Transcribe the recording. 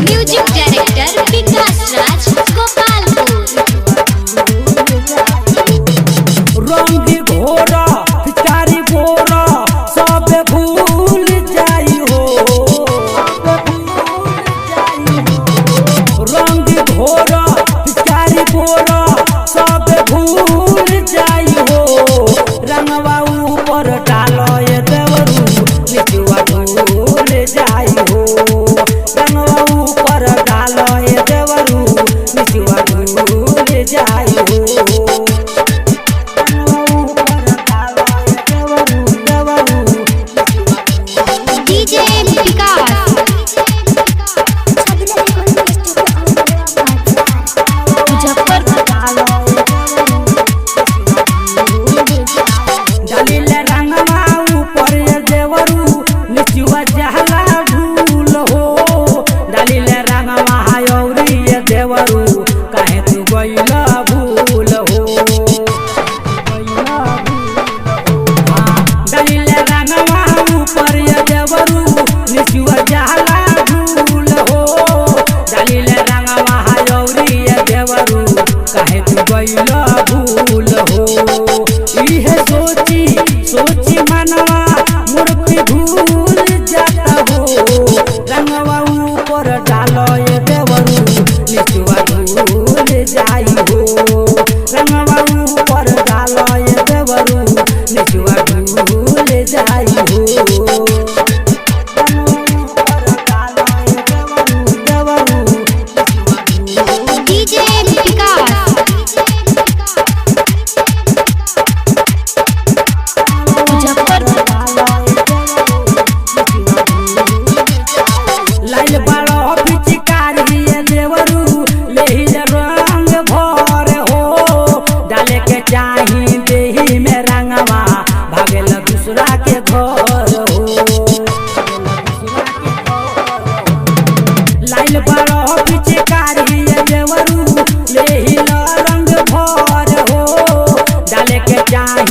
Music director विकास राज गोपालपुर। रंग घोरा पिचकारी बोरा सब भूल जाई हो। रंग घोरा पिचकारी बोरा सब भूल जाई हो। रंगवा ऊपर डालो ये देवरू निचवा भूल जाई हो। रंगवा ऊपर डालो ये देवरू निचवा भूल जाई हो। डीजे विकास डालिल रंगवा ऊपर देवरू निचवा जहला भूल हो। डालिल रंगवा औरी देवरू काहे तू गइला भूल हो। डालिल रंगवा ऊपर देवरू निचवा जहला भूल हो। डालिल रंगवा औरी देवरू काहे तू गइला भूल हो। इहे सोची सोची मनवा मूर्ति भूल जाता हो। रंगवा ऊपर डालो ये देवरू निचवा भूल जाई हो। रंगवा ऊपर डालो ये देवरू निचवा भूल जाई हो। डीजे विकास लाइल बालो पिचकारी देवरू लेहिल रंग भर हो। डाले के चाही देही में रंगवा भागेल दूसरा के घर हो। लाइल बालो पिचकारी देवरू लेहिल रंग भर हो। डाले के चाही